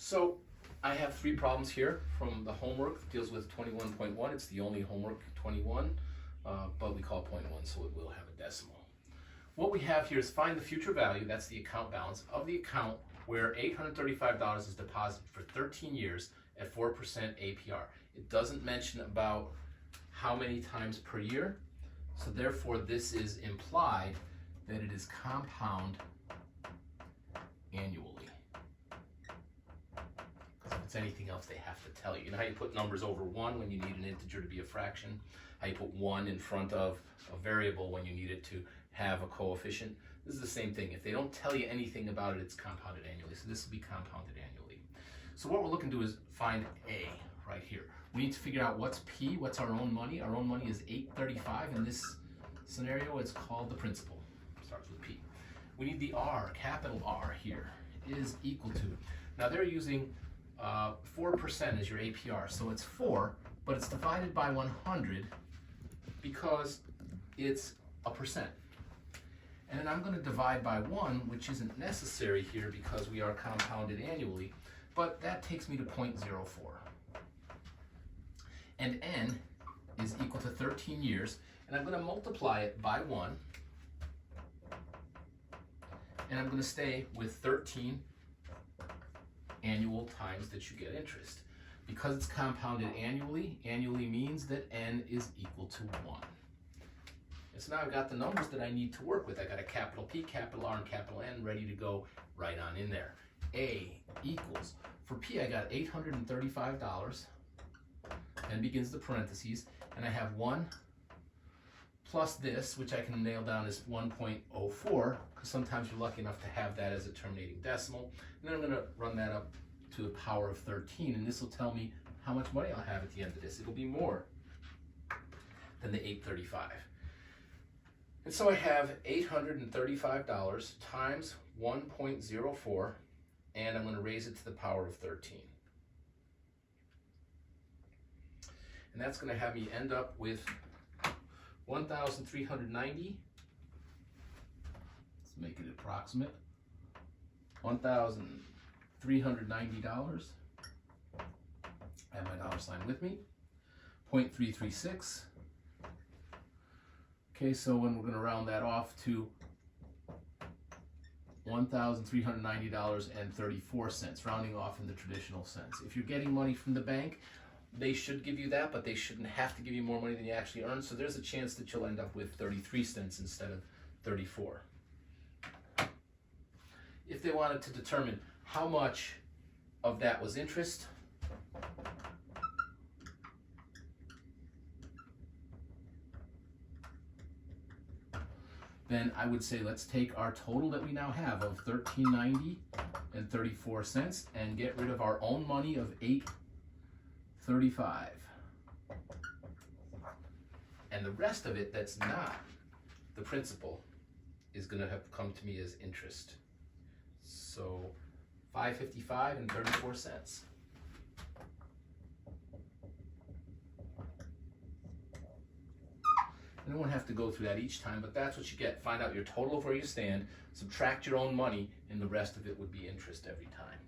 So I have three problems here from the homework. It deals with 21.1. It's the only homework 21, but we call it 0.1, so it will have a decimal. What we have here is find the future value, that's the account balance, of the account where $835 is deposited for 13 years at 4% APR. It doesn't mention about how many times per year, so therefore this is implied that it is compound annually. If it's anything else, they have to tell you. You know how you put numbers over 1 when you need an integer to be a fraction? How you put 1 in front of a variable when you need it to have a coefficient? This is the same thing. If they don't tell you anything about it, it's compounded annually. So this will be compounded annually. So what we're looking to do is find A right here. We need to figure out what's P, what's our own money. Our own money is $835. In this scenario, it's called the principal. Starts with P. We need the R, capital R here, is equal to. Now they're using 4% as your APR, so it's 4, but it's divided by 100 because it's a percent. And then I'm going to divide by 1, which isn't necessary here because we are compounded annually, but that takes me to 0.04. And n is equal to 13 years, and I'm going to multiply it by 1, and I'm going to stay with 13 annual times that you get interest. Because it's compounded annually means that n is equal to 1. And so now I've got the numbers that I need to work with. I got a capital P, capital R, and capital N ready to go right on in there. A equals, for P I got $835, and begins the parentheses, and I have 1 plus this, which I can nail down as 1.04, because sometimes you're lucky enough to have that as a terminating decimal. And then I'm going to run that up to the power of 13, and this will tell me how much money I'll have at the end of this. It'll be more than the $835. And so I have $835 times 1.04, and I'm going to raise it to the power of 13. And that's going to have me end up with 1,390. Let's make it approximate. $1,390. I have my dollar sign with me. 0.336. Okay, so when we're going to round that off to $1,390.34, rounding off in the traditional sense. If you're getting money from the bank, they should give you that, but they shouldn't have to give you more money than you actually earn. So there's a chance that you'll end up with 33 cents instead of 34. If they wanted to determine how much of that was interest, then I would say let's take our total that we now have of $13.90 and 34 cents and get rid of our own money of $8.35. And the rest of it that's not the principal is going to have come to me as interest. So $5.55 and 34 cents. And I won't have to go through that each time, but that's what you get. Find out your total of where you stand, subtract your own money, and the rest of it would be interest every time.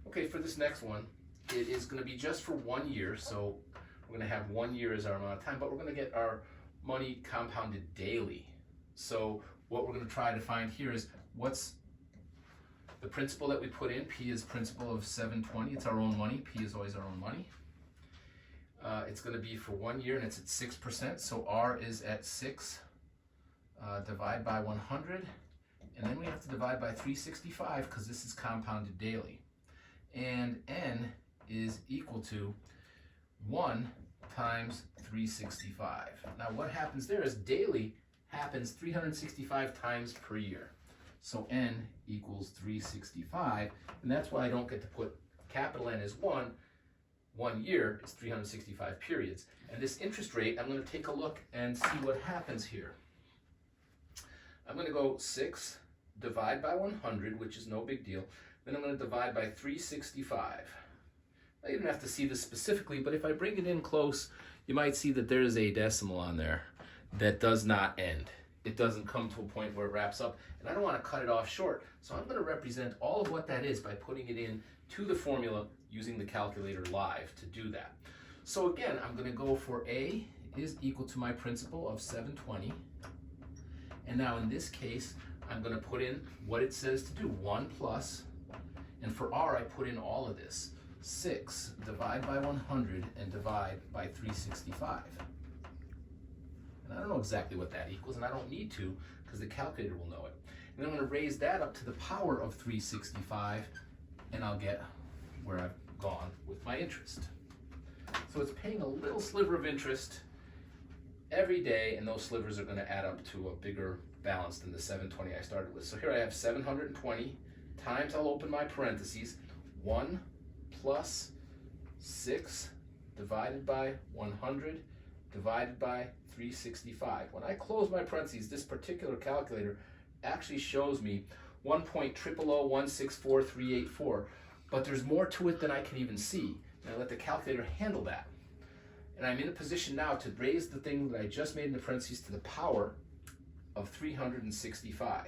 Okay, for this next one, it is going to be just for 1 year, so we're going to have 1 year as our amount of time, but we're going to get our money compounded daily. So what we're going to try to find here is what's the principal that we put in. P is principal of $720. It's our own money. P is always our own money. It's going to be for 1 year, and it's at 6%, so R is at 6. Divide by 100, and then we have to divide by 365 because this is compounded daily. And n is equal to 1 times 365. Now what happens there is daily happens 365 times per year. So n equals 365, and that's why I don't get to put capital N as 1. 1 year is 365 periods. And this interest rate, I'm going to take a look and see what happens here. I'm going to go 6, divide by 100, which is no big deal. Then I'm going to divide by 365. I didn't have to see this specifically, but if I bring it in close, you might see that there is a decimal on there that does not end it doesn't come to a point where it wraps up, and I don't want to cut it off short. So I'm going to represent all of what that is by putting it in to the formula using the calculator live to do that. So again, I'm going to go for A is equal to my principal of 720. And now in this case, I'm going to put in what it says to do, 1 plus, and for R I put in all of this. 6, divide by 100, and divide by 365. And I don't know exactly what that equals, and I don't need to, because the calculator will know it. And I'm going to raise that up to the power of 365, and I'll get where I've gone with my interest. So it's paying a little sliver of interest every day, and those slivers are going to add up to a bigger balance than the 720 I started with. So here I have 720 times, I'll open my parentheses, 1 plus 6 divided by 100 divided by 365. When I close my parentheses, this particular calculator actually shows me 1.000164384, but there's more to it than I can even see. And I let the calculator handle that. And I'm in a position now to raise the thing that I just made in the parentheses to the power of 365.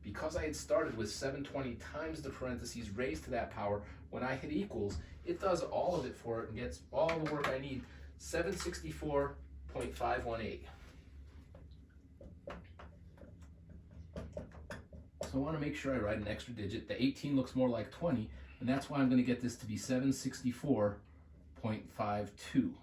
Because I had started with 720 times the parentheses raised to that power, when I hit equals, it does all of it for it and gets all the work I need, 764.518. So I want to make sure I write an extra digit. The 18 looks more like 20, and that's why I'm going to get this to be 764.52.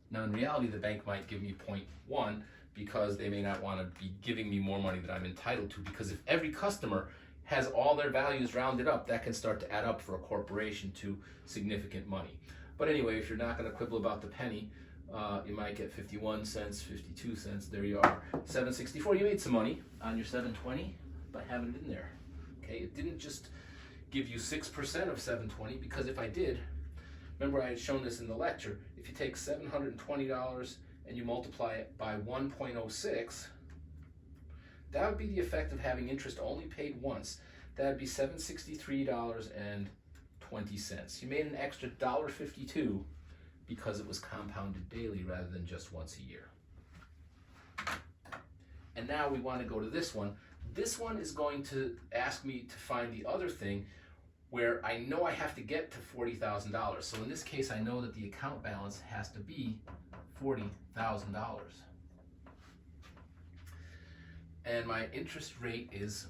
Now in reality, the bank might give me 0.1 because they may not want to be giving me more money than I'm entitled to, because if every customer has all their values rounded up, that can start to add up for a corporation to significant money. But anyway, if you're not going to quibble about the penny, you might get 51 cents, 52 cents. There you are, 764. You made some money on your 720 by having it in there. Okay, it didn't just give you 6% of 720, because if I did, remember I had shown this in the lecture, if you take $720 and you multiply it by 1.06, that would be the effect of having interest only paid once. That would be $763.20. You made an extra $1.52 because it was compounded daily rather than just once a year. And now we want to go to this one. This one is going to ask me to find the other thing where I know I have to get to $40,000. So in this case, I know that the account balance has to be $40,000. And my interest rate is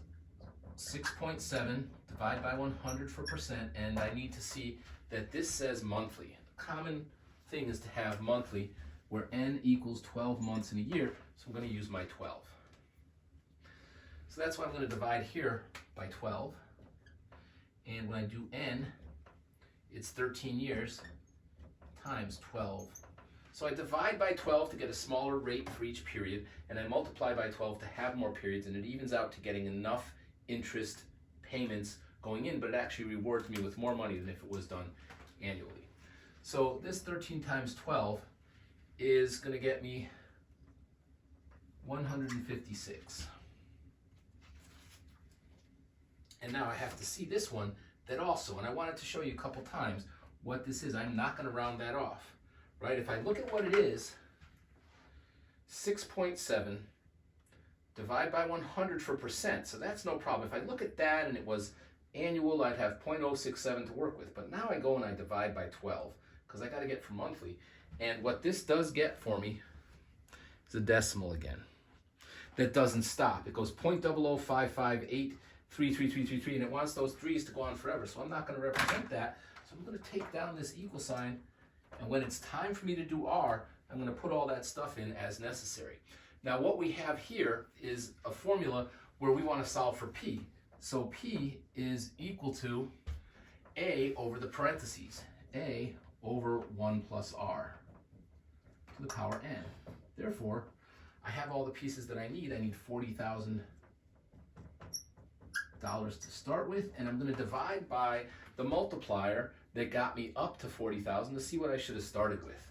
6.7 divided by 100 for percent, and I need to see that this says monthly. A common thing is to have monthly, where n equals 12 months in a year, so I'm going to use my 12. So that's why I'm going to divide here by 12. And when I do n, it's 13 years times 12. So I divide by 12 to get a smaller rate for each period, and I multiply by 12 to have more periods, and it evens out to getting enough interest payments going in, but it actually rewards me with more money than if it was done annually. So this 13 times 12 is going to get me 156. And now I have to see this one that also, and I wanted to show you a couple times what this is. I'm not going to round that off, right? If I look at what it is, 6.7 divide by 100 for percent, so that's no problem. If I look at that and it was annual, I'd have 0.067 to work with, but now I go and I divide by 12 because I got to get for monthly. And what this does get for me is a decimal again. That doesn't stop. It goes 0.005583333, and it wants those threes to go on forever. So I'm not going to represent that. So I'm going to take down this equal sign, and when it's time for me to do R, I'm going to put all that stuff in as necessary. Now what we have here is a formula where we want to solve for P. So P is equal to A over the parentheses, A over 1 plus R to the power n. Therefore, I have all the pieces that I need. I need $40,000 to start with, and I'm going to divide by the multiplier that got me up to 40,000 to see what I should have started with.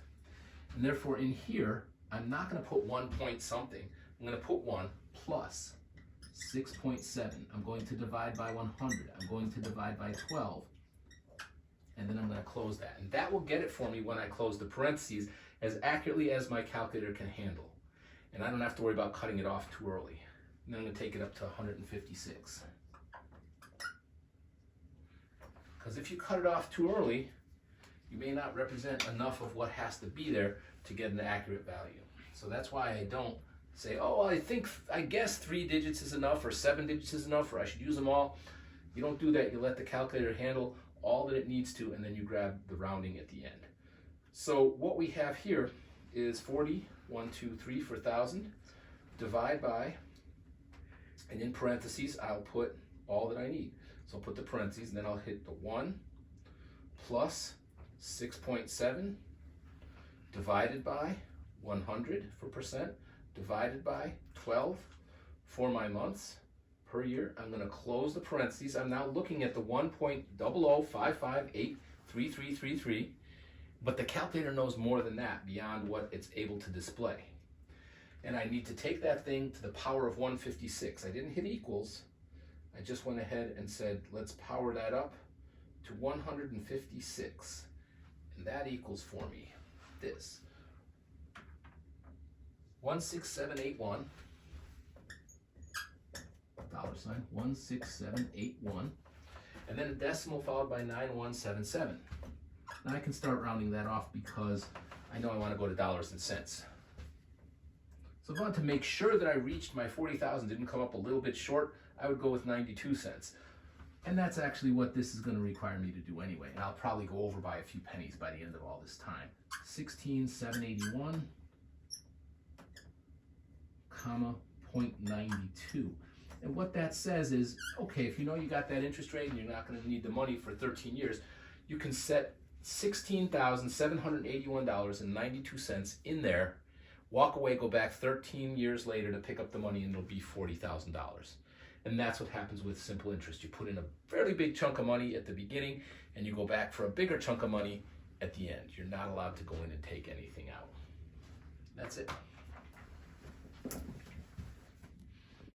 And therefore in here, I'm not going to put 1 point something. I'm going to put 1 plus 6.7. I'm going to divide by 100. I'm going to divide by 12. And then I'm going to close that. And that will get it for me when I close the parentheses as accurately as my calculator can handle. And I don't have to worry about cutting it off too early. And then I'm going to take it up to 156. Because if you cut it off too early, you may not represent enough of what has to be there to get an accurate value. So that's why I don't say, oh, I guess 3 digits is enough, or 7 digits is enough, or I should use them all. You don't do that. You let the calculator handle all that it needs to, and then you grab the rounding at the end. So what we have here is 40, 1, 2, 3 for 1,000, divide by, and in parentheses, I'll put all that I need. So I'll put the parentheses, and then I'll hit the 1 plus 6.7 divided by 100 for percent, divided by 12 for my months per year. I'm going to close the parentheses. I'm now looking at the 1.005583333, but the calculator knows more than that, beyond what it's able to display. And I need to take that thing to the power of 156. I didn't hit equals. I just went ahead and said, let's power that up to 156. And that equals for me this. 16781, $16781, and then a decimal followed by 9177. Now I can start rounding that off because I know I want to go to dollars and cents. So if I want to make sure that I reached my 40,000, didn't come up a little bit short, I would go with 92 cents. And that's actually what this is going to require me to do anyway. And I'll probably go over by a few pennies by the end of all this time. 16,781, comma, 0.92. And what that says is, okay, if you know you got that interest rate and you're not going to need the money for 13 years, you can set $16,781.92 in there, walk away, go back 13 years later to pick up the money, and it'll be $40,000. And that's what happens with simple interest. You put in a fairly big chunk of money at the beginning, and you go back for a bigger chunk of money at the end. You're not allowed to go in and take anything out. That's it.